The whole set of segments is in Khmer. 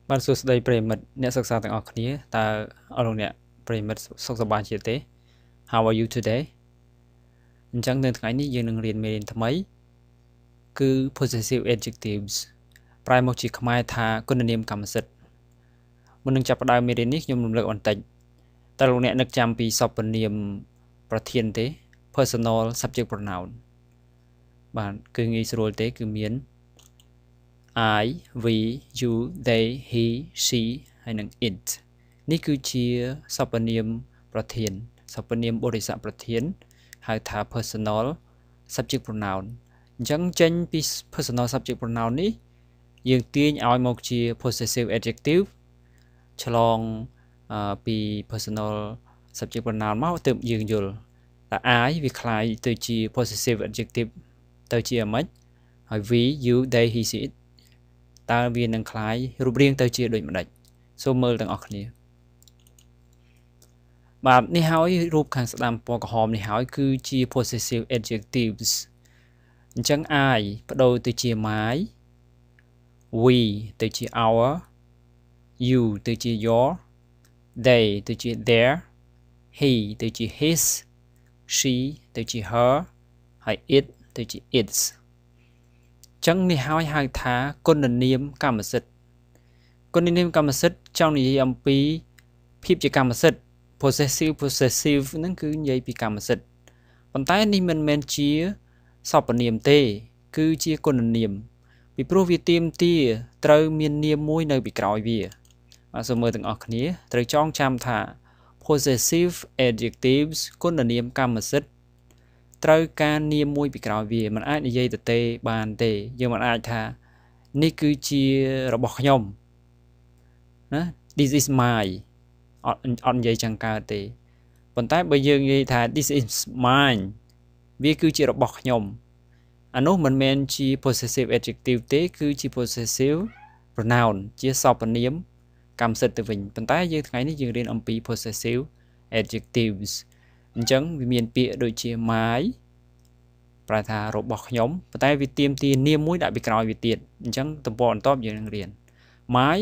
បានសួស្តីប្រិមិត្តអ្នកសិក្សាទាំងអស់គ្នាតើអរលោកអ្នកប្រិមិត្តសុខសប្បាយជាទេ How are you today អញ្ចឹងនៅថ្ងៃនេះយើងនឹងរៀនមេរៀនថ្មីគឺ possessive adjectives ប្រែមកជាខ្មែរថាគុណនាមកម្មសិទ្ធិមុននឹងចាប់ផ្ដើមមេរៀននេះខ្ញុំរំលឹកបន្តិចតើលោកអ្នកនឹកចាំពីសព្វនាមប្រធានទេ personal subject pronoun បាទគឺងាយស្រួលទេគឺមាន I, we, you, they, he, she ហើយនិង it នេះគឺជាសព្វនាមប្រធានសព្វនាមបរិស័ទប្រធានហៅថា personal subject pronoun អញ្ចឹងចេញពី personal subject pronoun នេះយើងទាញឲ្យមកជា possessive adjective ឆ្លងពី personal subject pronoun មកទើបយើងយល់តែ I វាคล้ายទៅជា possessive adjective ទៅជាអ្មិចហើយ we, you, they, he, she, itតើវានឹងคล้ายរូបរាងទៅជាដូចម្ដេចសូមមើលទាំងអស់គ្នាបាទនេះហើយរូបខាងស្ដាំពណ៌ក្រហមនេះហើយគឺជា possessive adjectives អញ្ចឹង I បដូរទៅជា my we ទៅជា our you ទៅជា your they ទៅជា their he ទៅជា his she ទៅជា her ហើយ it ទៅជា itsចឹងនេះហើយហៅថាគុណនាមកម្មសិទ្ធិគុណនាមកម្មសិទ្ធិចង់និយាយអំពីភាពជាកម្មសិទ្ធិ possessive ហ្នឹងគឺនិយាយពីកម្មសិទ្ធិប៉ុន្តែនេះមិនមែនជាសព្វនាមទេគឺជាគុណនាមពីព្រោះវាទាមទារត្រូវមាននាមមួយនៅពីក្រោយវាបាទសូមមើលទាំងអស់គ្នាត្រូវចងចាំថា possessive adjectives គុណនាមកម្មសិទ្ធិត្រូវការនាមមួយពីក្រោយវាមិនអាចនិយាយទៅទេបានទេយើងមិនអាចថានេះគឺជារបស់ខ្ញុំណា this is my អត់និយាយចឹងកើតទេប៉ុន្តែបើយើងនិយាយថា this is mine វាគឺជារបស់ខ្ញុំអានោះមិនមែនជា possessive adjective ទេគឺជា possessive pronoun ជាសព្វនាមកម្មសិទ្ធិទៅវិញប៉ុន្តែយើងថ្ងៃនេះយើងរៀនអំពី possessive adjectives អញ្ចឹងវាមានពាក្យដូចជា my ប្រែថារបស់ខ្ញុំប៉ុន្តែវាទាមទារនាមមួយដាក់ពីក្រោយវាទៀតអញ្ចឹងទំព័របន្ទាប់យើងនឹងរៀន my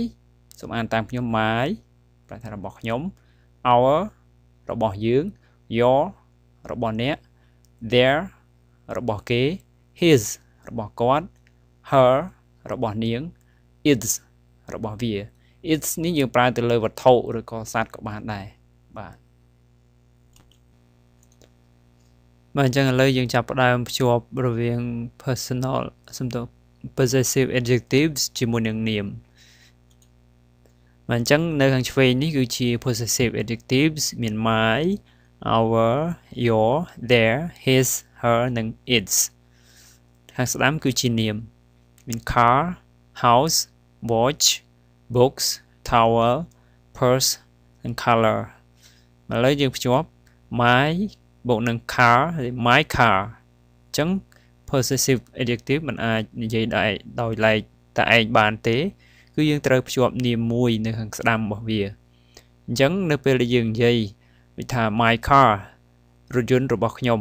សូមអានតាមខ្ញុំ my ប្រែថារបស់ខ្ញុំ our របស់យើង your របស់អ្នក their របស់គេ his របស់គាត់ her របស់នាង its របស់វា its នេះយើងប្រើទៅលើវត្ថុឬក៏សត្វក៏បានដែរបាទបាទអញ្ចឹងឥឡូវយើងចាប់ផ្ដើមភ្ជាប់រវាង personal សំដៅ possessive adjectives ជាមួយនឹងនាមបាទអញ្ចឹងនៅខាងឆ្វេងនេះគឺជា possessive adjectives មាន my our your their his her និង its ខាងស្ដាំគឺជានាមមាន car house watch books towel purse និង color ឥឡូវយើងភ្ជាប់ my បូកនឹង car my car អញ្ចឹង possessive adjective មិនអាចនិយាយដោយឡែកតែឯងបានទេគឺយើងត្រូវភ្ជាប់នាមមួយនៅខាងស្ដាំរបស់វាអញ្ចឹងនៅពេលដែលយើងនិយាយដូចថា my car រថយន្តរបស់ខ្ញុំ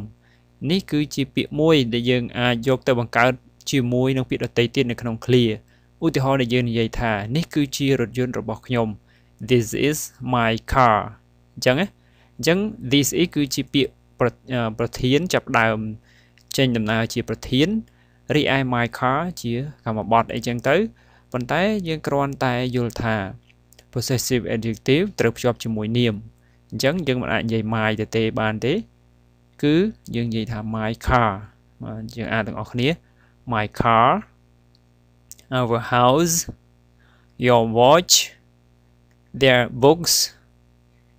នេះគឺជាពាក្យមួយដែលយើងអាចយកទៅបង្កើតជាមួយនឹងពាក្យដទៃទៀតនៅក្នុង clear ឧទាហរណ៍ដែលយើងនិយាយថានេះគឺជារថយន្តរបស់ខ្ញុំ this is my car អញ្ចឹង this is គឺជាពាក្យប្រធានចាប់ដើមចេញដំណើរជាប្រធានរីឯ my car ជាកម្មបត្តិអីចឹងទៅប៉ុន្តែយើងគ្រាន់តែយល់ថា possessive adjective ត្រូវភ្ជាប់ជាមួយនាមអញ្ចឹងយើងមិនអាចនិយាយ my ទៅទេបានទេគឺយើងនិយាយថា my car បាទយើងអានទាំងអស់គ្នា my car our house your watch their books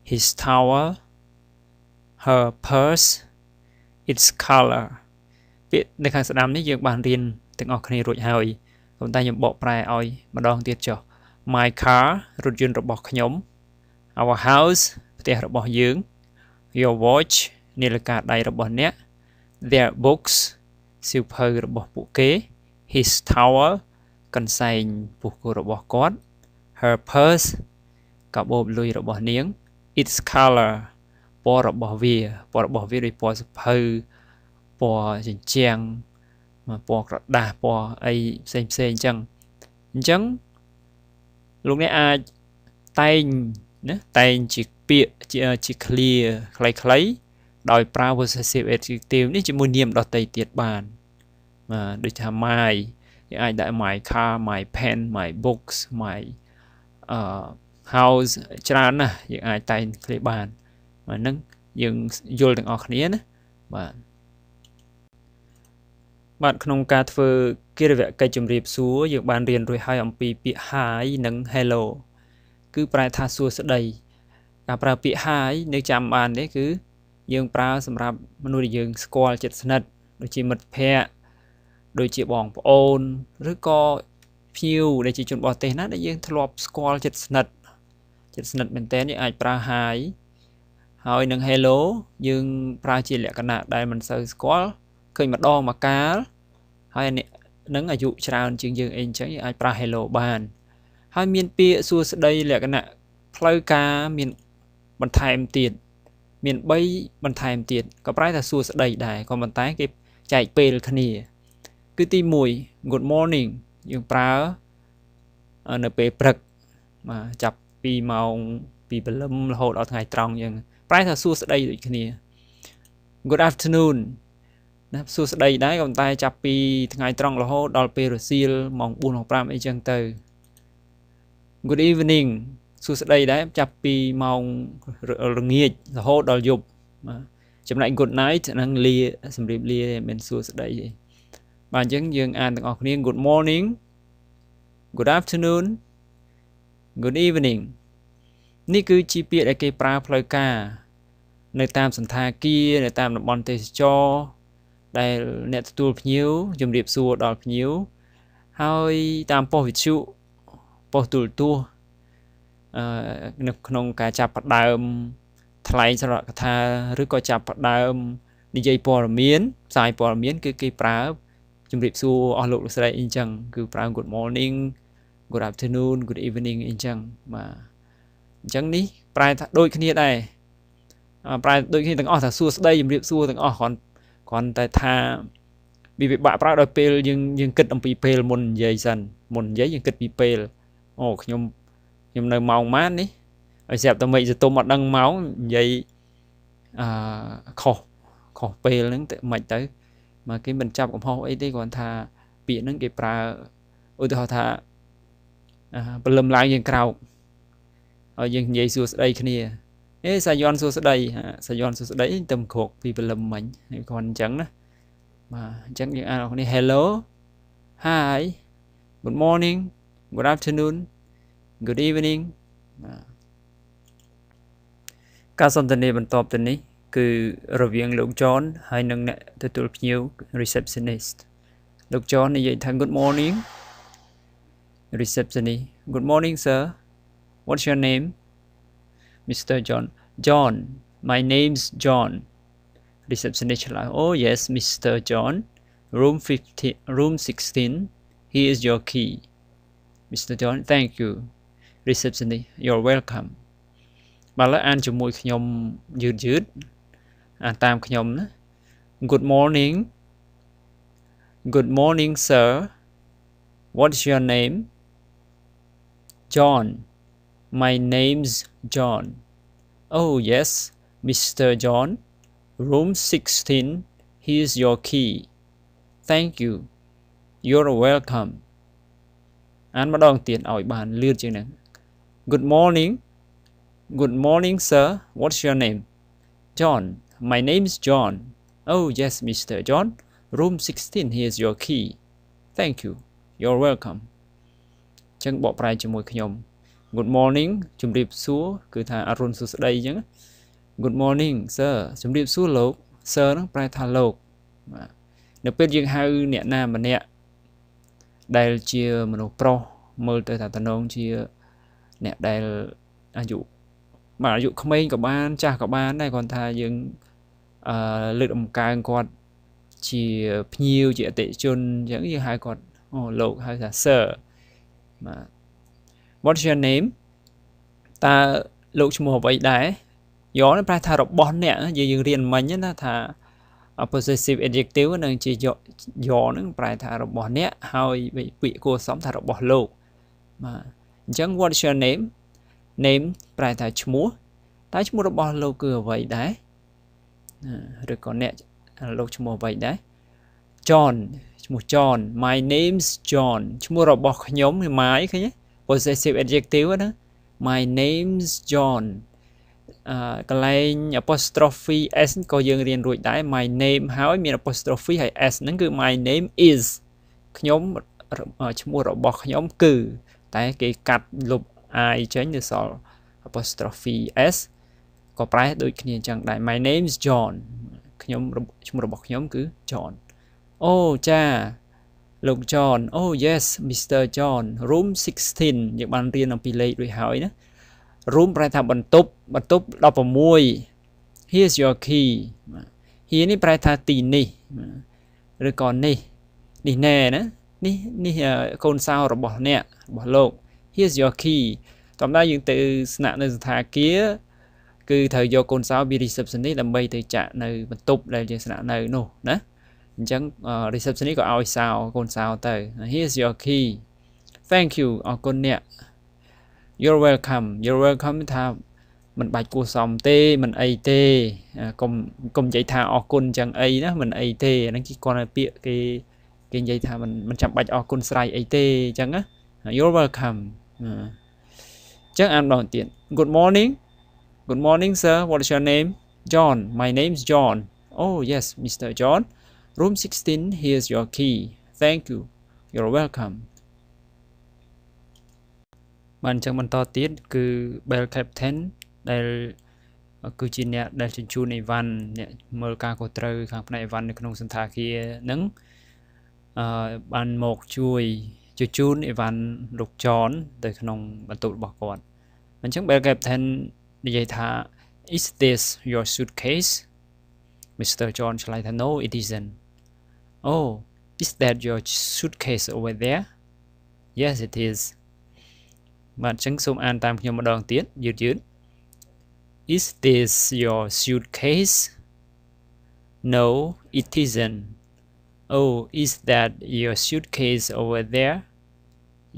his towel her purse its color ពាក្យនៅខាងស្ដាំនេះយើងបានរៀនទាំងអស់គ្នារួចហើយប៉ុន្តែខ្ញុំបកប្រែឲ្យម្ដងទៀតចុះ my car រថយន្តរបស់ខ្ញុំ our house ផ្ទះរបស់យើង your watch នាឡិកាដៃរបស់អ្នក their books សៀវភៅរបស់ពួកគេ his towel កន្សែងពុះគោរបស់គាត់ her purse កាបូបលុយរបស់នាង its color ពណ៌របស់វាដូចពណ៌សភៅពណ៌ជញ្ជាំងពណ៌ក្រដាសពណ៌អីផ្សេងអញ្ចឹង lúc này ai tay nhé tay chỉ bịa chỉ clear clay đòi pra possessive adjective ní chỉ muốn niệm đọt tây tiệt bàn mà được thà my ai đại my car my pen my books my house chán nè những ai tay clay bàn mà nâng dừng vô từng ọt nhé bạn không ca thơ kia về cây chùm riệp xúa dựng bàn riêng rồi hai ông pi bị hai nâng hello cứ prai tha xua sẽ đầy cả prai bị hai nếu chạm bàn đấy cứ dương prai sầm rạp nuôi dương squall chết snet đôi chỉ mật phe đôi chỉ bỏng ôn rồi co phiêu để chỉ chuẩn bỏ tên để dương thọp squall chết snet bên tên như ai prai hai hỏi nâng hello dương prai chỉ lẽ cái nào đây mình sờ squall khơi mặt đo mà cá hai nâng ở dụ tràn chương dương anh chẳng như ai prai hello bàn hai miền bia xua đây là cái nè phơi cá miền bàn thèm tiền miền bay bàn thèm tiền có phải là xua đây đài còn bàn tái cái chạy pel khani cứ ti mùi good morning dương pra ở nơi pe prek mà chập pi màu pi lâm hồ ở ngày trong nhưng phải là xua đây được khani good afternoon xua đây đấy còn tay chập pi ngày trong là hồ đòi pe seal mong buồn học pram ấy chân từ good evening su đây đấy chập pi mong nghiệt là hô đòi dục chấm lại good night năng lia sầm điệp lia bên su đây bạn chứng dương an từng học niên good morning good afternoon good evening ní cứ chi tiết để cái pra phơi ca nơi tam sẵn thà kia nơi tam là bon tê cho đây nét tu nhiều chấm điệp su đòi nhiều hơi tam po vị chịu po tụi tua nực nông cả chập đàm thay cho là tha rứa coi chập đàm đi dây bò miến xài bò miến cái pra chấm điệp xu ở lục sẽ in chẳng cứ pra good morning good afternoon good evening in chẳng mà chẳng ní pra đôi khi này pra đôi khi từng ở thà xu đây chấm điệp xu từng ở còn tại tha bị bạ pra đôi pel nhưng kịch ông bị pel môn giấy dần môn giấy nhưng kịch bị pel nhưng nơi màu mát đi ở dẹp tao mày giờ tôm mặt đăng máu vậy khổ pê nó tự mạch tới mà cái mình chăm cũng không ấy đi còn thà biển nó kịp ra ôi tôi thà lâm lại những cầu ở những vậy xua đây kia ê Sài Gòn xua đây tầm khổ vì lâm mạnh còn chẳng đó mà chẳng những ai đi hello hi good morning good afternoon good evening ការសន្ទនាបន្ទាប់ទៅនេះគឺរវាងលោក John ហើយនិងអ្នកទទួលភ្ញៀវ receptionist លោក John និយាយថា good morning receptionist good morning sir what's your name Mr. John my name's John receptionist ឆ្លើយ oh yes Mr. John room 16 here is your key Mr. John thank you receptionist you're welcome បើឡើយអានជាមួយខ្ញុំយឺតអានតាមខ្ញុំណា good morning sir what's your name John my name's John oh yes Mr. John room 16 here's your key thank you you're welcome អានម្ដងទៀតឲ្យបានលឿនជាងហ្នឹង Good morning, sir. What's your name? John. My name's John. Oh, yes, Mr. John. Room 16. Here's your key. Thank you. You're welcome. ចឹងបកប្រែជាមួយខ្ញុំ Good morning ជម្រាបសួរគឺថាអរុនសួស្តីចឹង Good morning, sir ជម្រាបសួរលោក sir ហ្នឹងប្រែថាលោកនៅពេលយើងហៅអ្នកណាម្នាក់ដែលជាមនុស្សប្រុសមើលទៅថាតំណងជាអ្នកដែលអាយុក្មេងក៏បានចាស់ក៏បានដែរគាត់ថាយើងលើកដំកើងគាត់ជាភ្ញៀវជាអតិថិជនអញ្ចឹងយើងហៅគាត់លោកហៅថា sir បាទ What's your name តើលោកឈ្មោះអ្វីដែរយកនេះប្រែថារបស់អ្នកយើងរៀនមិញណាថា possessive adjective នឹងជាយកហ្នឹងប្រែថារបស់អ្នកហើយពាក្យគួរសមថារបស់លោកបាទអ Chẳng what is your name name ប្រែថាឈ្មោះតើឈ្មោះរបស់លោកគឺអ្វីដែរឬក៏អ្នកលោកឈ្មោះអ្វីដែរ John ឈ្មោះ John my name's John ឈ្មោះរបស់ខ្ញុំ my ឃើញទេ possessive adjective ណា my name's John កន្លែង apostrophe s ក៏យើងរៀនរួចដែរ my name ហើយមាន apostrophe ហើយ s ហ្នឹងគឺ my name is ខ្ញុំឈ្មោះរបស់ខ្ញុំគឺតែគេកាត់លុប I ចេញទៅសល់ apostrophe s ក៏ប្រែដូចគ្នាអញ្ចឹងដែរ my name is John ខ្ញុំឈ្មោះរបស់ខ្ញុំគឺ John អូចាលោក John oh yes Mr John room 16យើងបានរៀនអំពីលេខរួចហើយណា room ប្រែថាបន្ទប់16 here's your key here នេះប្រែថាទីនេះឬក៏នេះណែណានេះកូនសោរបស់អ្នករបស់លោក here's your key តោះដែរយើងទៅស្នាក់នៅសន្តាគារគឺត្រូវយកកូនសោពី receptionist ដើម្បីទៅចាក់នៅបន្ទប់ដែលយើងស្នាក់នៅនោះណាអញ្ចឹង receptionist ក៏ឲ្យសោកូនសោទៅ here's your key thank you អរគុណអ្នក you're welcome ថាមិនបាច់គួរសមទេមិនអីទេកុំនិយាយថាអរគុណអញ្ចឹងអីណាមិនអីទេអាហ្នឹងគេគាត់តែពាក្យគេនិយាយថាមិនចាំបាច់អរគុណស្រ័យអីទេអញ្ចឹងណា you're welcome អញ្ចឹងអានម្ដងទៀត good morning sir what is your name John my name's John oh yes Mr John room 16 here's your key thank you you're welcome បានអញ្ចឹងបន្តទៀតគឺ bell captain ដែលគឺជាអ្នកដែលជញ្ជូនអីវ៉ាន់អ្នកមើលការខុសត្រូវខាងផ្នែកអីវ៉ាន់នៅក្នុងសន្តាគារហ្នឹងបានមកជួយជញ្ជូនអីវ៉ាន់លោក John ទៅក្នុងបន្ទប់របស់គាត់អញ្ចឹង bell captain និយាយថា is this your suitcase Mr John ឆ្លើយថា no it isn't oh is that your suitcase over there yes it is បាទអញ្ចឹងសូមអានតាមខ្ញុំម្ដងទៀតយឺត Is this your suitcase No it isn't Oh is that your suitcase over there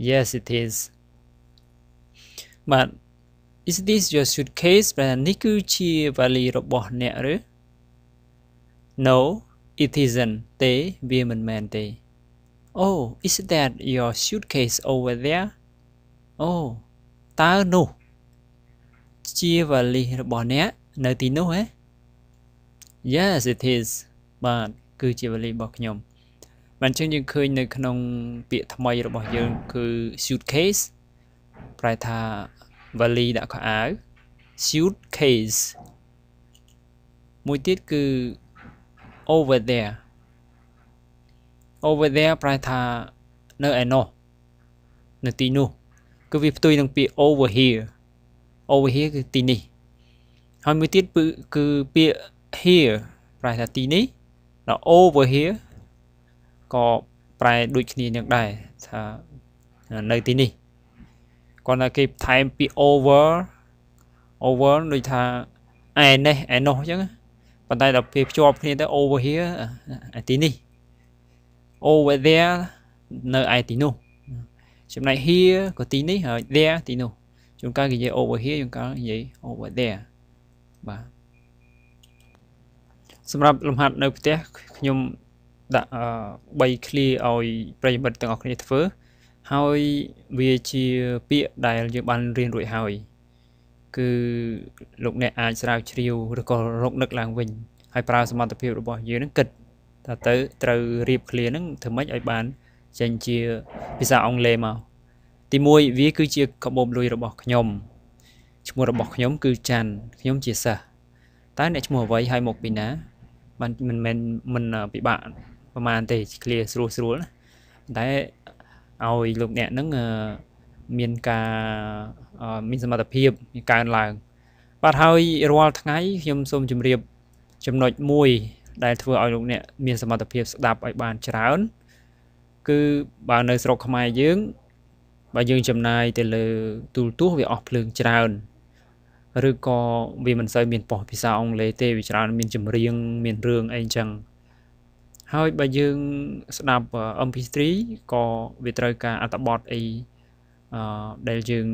Yes it is បាទ Is this your suitcase ប្រហែលនេះគឺជាវ៉ាលីរបស់អ្នកឬ No it isn't ទេវាមិនមែនទេ Oh is that your suitcase over thereអូតើនោះជាវ៉ាលីរបស់អ្នកនៅទីនោះហ៎ Yes it is បាទគឺជាវ៉ាលីរបស់ខ្ញុំបាទអញ្ចឹងយើងឃើញនៅក្នុងពាក្យថ្មីរបស់យើងគឺ suitcase ប្រែថាវ៉ាលីដាក់ខោអាវ suitcase មួយទៀតគឺ over there ប្រែថានៅឯនោះនៅទីនោះគឺវាផ្ទុយនឹងពាក្យ over here គឺទីនេះហើយមួយទៀតគឺពាក្យ here ប្រែថាទីនេះដល់ over here ក៏ប្រែដូចគ្នានឹងដែរថានៅទីនេះគាត់ថាគេថែមពាក្យ over ដូចថាឯនេះឯនោះអញ្ចឹងប៉ុន្តែដល់ពេលភ្ជាប់គ្នាទៅ over here ទីនេះ over there នៅឯទីនោះចំណែក here ក៏ទីនេះហើយ there ទីនោះជួនកាលគេនិយាយ over here ជួនកាលនិយាយ over there បាទសម្រាប់លំហាត់នៅផ្ទះខ្ញុំដាក់3 clear ឲ្យប្រិយមិត្តទាំងអស់គ្នាធ្វើហើយវាជាពាក្យដែលយើងបានរៀនរួចហើយគឺលោកអ្នកអាចស្រាវជ្រាវឬក៏រកនឹកឡើងវិញហើយប្រើសមត្ថភាពរបស់យើងនឹងគិតថាទៅត្រូវរៀប clear ហ្នឹងធ្វើម៉េចឲ្យបានចេញជាភាសាអង់គ្លេសមកទី1វាគឺជាកាបូបលុយរបស់ខ្ញុំឈ្មោះរបស់ខ្ញុំគឺច័ន្ទខ្ញុំជាសិស្សតើអ្នកឈ្មោះអ្វីហើយមកពីណាបានមិនពិបាកប្រហែលទេ clear ស្រួលណាតែឲ្យលោកអ្នកហ្នឹងមានការមានសមត្ថភាពកើនឡើងបាទហើយរាល់ថ្ងៃខ្ញុំសូមជម្រាបចំណុចមួយដែលធ្វើឲ្យលោកអ្នកមានសមត្ថភាពស្ដាប់ឲ្យបានច្រើនគឺបើនៅស្រុកខ្មែរយើងបើយើងចំណាយទៅលើទូរទស្សន៍វាអស់ភ្លើងច្រើនឬក៏វាមិនសូវមានប៉ុស្តិ៍ភាសាអង់គ្លេសទេវាច្រើនមានចម្រៀងមានរឿងអីអញ្ចឹងហើយបើយើងស្ដាប់ MP3 ក៏វាត្រូវការអត្ថបទអី ដែលយើង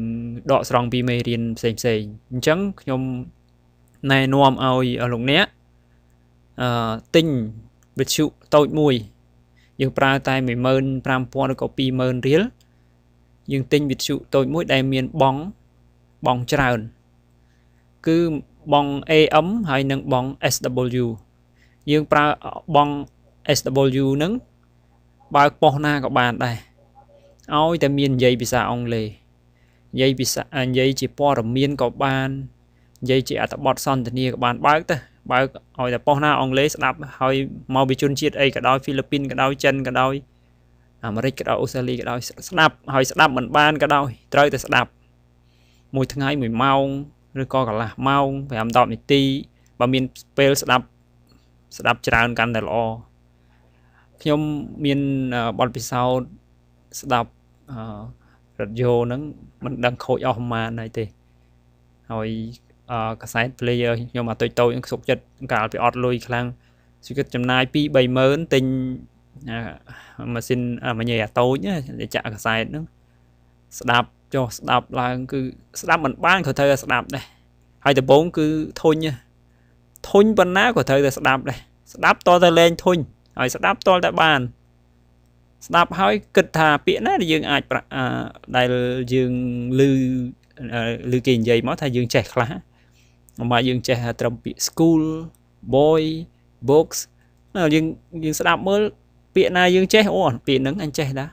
ដកស្រង់ពីមេរៀនផ្សេងៗអញ្ចឹងខ្ញុំណែនាំឲ្យលោកអ្នកទិញវិទ្យុតូចមួយយើងប្រើតែ 15,000 ឬក៏ 20,000 រៀលយើងទិញវិទ្យុតូចមួយដែលមានបងច្រើនគឺបង AM ហើយនិងបង SW យើងប្រើបង SW ហ្នឹងបើកប៉ុសណាក៏បានដែរឲ្យតែមាននិយាយភាសាអង់គ្លេសនិយាយជាព័ត៌មានក៏បាននិយាយជាអត្ថបទសន្ទនាក៏បានបើកទៅបើកឲ្យតែប៉ុសណាអង់គ្លេសស្ដាប់ហើយមកពីជនជាតិអីក៏ដោយហ្វីលីពីនក៏ដោយចិនក៏ដោយអាមេរិកក៏ដោយអូស្ត្រាលីក៏ដោយស្ដាប់ហើយស្ដាប់មិនបានក៏ដោយត្រូវតែស្ដាប់មួយថ្ងៃ1ម៉ោងឬក៏កន្លះម៉ោង5-10នាទីបើមានពេលស្ដាប់ច្រើនកាន់តែល្អខ្ញុំមានបទពិសោធន៍ស្ដាប់រ៉ាឌីយ៉ូហ្នឹងមិនដឹងខូចអស់ប្រហែលហើយទេហើយកាសែត player ខ្ញុំមកតូចខ្ញុំសុខចិត្តកាលពីអត់លុយខ្លាំងសុខចិត្តចំណាយ 2-3 ម៉ឺនទិញម៉ាស៊ីនមញ៉េអាតូចចាក់កាសែតហ្នឹងស្ដាប់ចុះស្ដាប់ឡើងគឺស្ដាប់មិនបានក៏ត្រូវតែស្ដាប់ដែរហើយដំបូងគឺធុញប៉ុណ្ណាក៏ត្រូវតែស្ដាប់ដែរស្ដាប់តតែលែងធុញហើយស្ដាប់តតែបានស្ដាប់ហើយគិតថាពាក្យណាដែលយើងអាចដែលយើងឮគេនិយាយមកថាយើងចេះខ្លះមកយើងចេះត្រឹមពាក្យ school boy books យើងស្ដាប់មើលពាក្យណាយើងចេះអូពាក្យហ្នឹងអញចេះដែរ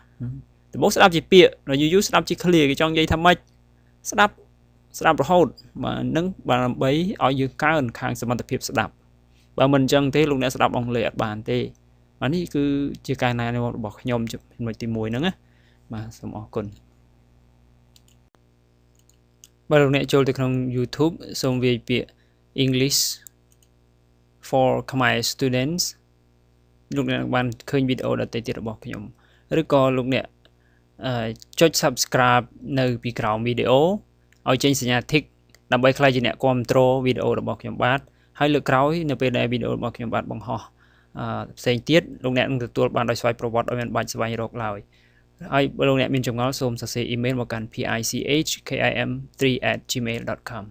ដំបូងស្ដាប់ជាពាក្យដល់យូរស្ដាប់ជា clear គេចង់និយាយថាម៉េចស្ដាប់រហូតបាទនឹងបាទដើម្បីឲ្យយើងកើនខាងសមត្ថភាពស្ដាប់បើមិនអញ្ចឹងទេលោកអ្នកស្ដាប់អង់គ្លេសអត់បានទេបាទនេះគឺជាការណែនាំរបស់ខ្ញុំចំណុចទី1ហ្នឹងណាបាទសូមអរគុណបើលោកអ្នកចូលទៅក្នុង YouTube សូមវាយពាក្យ English for Khmer Students លោកអ្នកបានឃើញវីដេអូដទៃទៀតរបស់ខ្ញុំឬក៏លោកអ្នកចុច Subscribe នៅពីក្រោមវីដេអូឲ្យចេញសញ្ញា Tick ដើម្បីក្លាយជាអ្នកគាំទ្រវីដេអូរបស់ខ្ញុំបាទហើយលើកក្រោយនៅពេលដែលវីដេអូរបស់ខ្ញុំបាទបង្ហោះផ្សេងទៀតលោកអ្នកនឹងទទួលបានដោយស្វ័យប្រវត្តិឲ្យមិនបាច់ស្វែងរកឡើយហើយបើលោកអ្នកមានចម្ងល់សូមសរសេរអ៊ីមែលមកកាន់ pichkim3@gmail.com